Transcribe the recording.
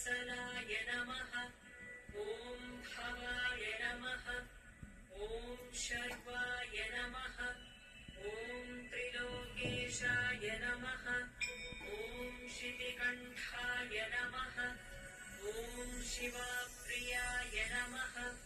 वत्सलाय नमः। ॐ भवाय नमः। ॐ शर्वाय नमः। ॐ त्रिलोकेशाय नमः। ॐ शितिकण्ठाय नमः। ॐ शिवाप्रियाय नमः।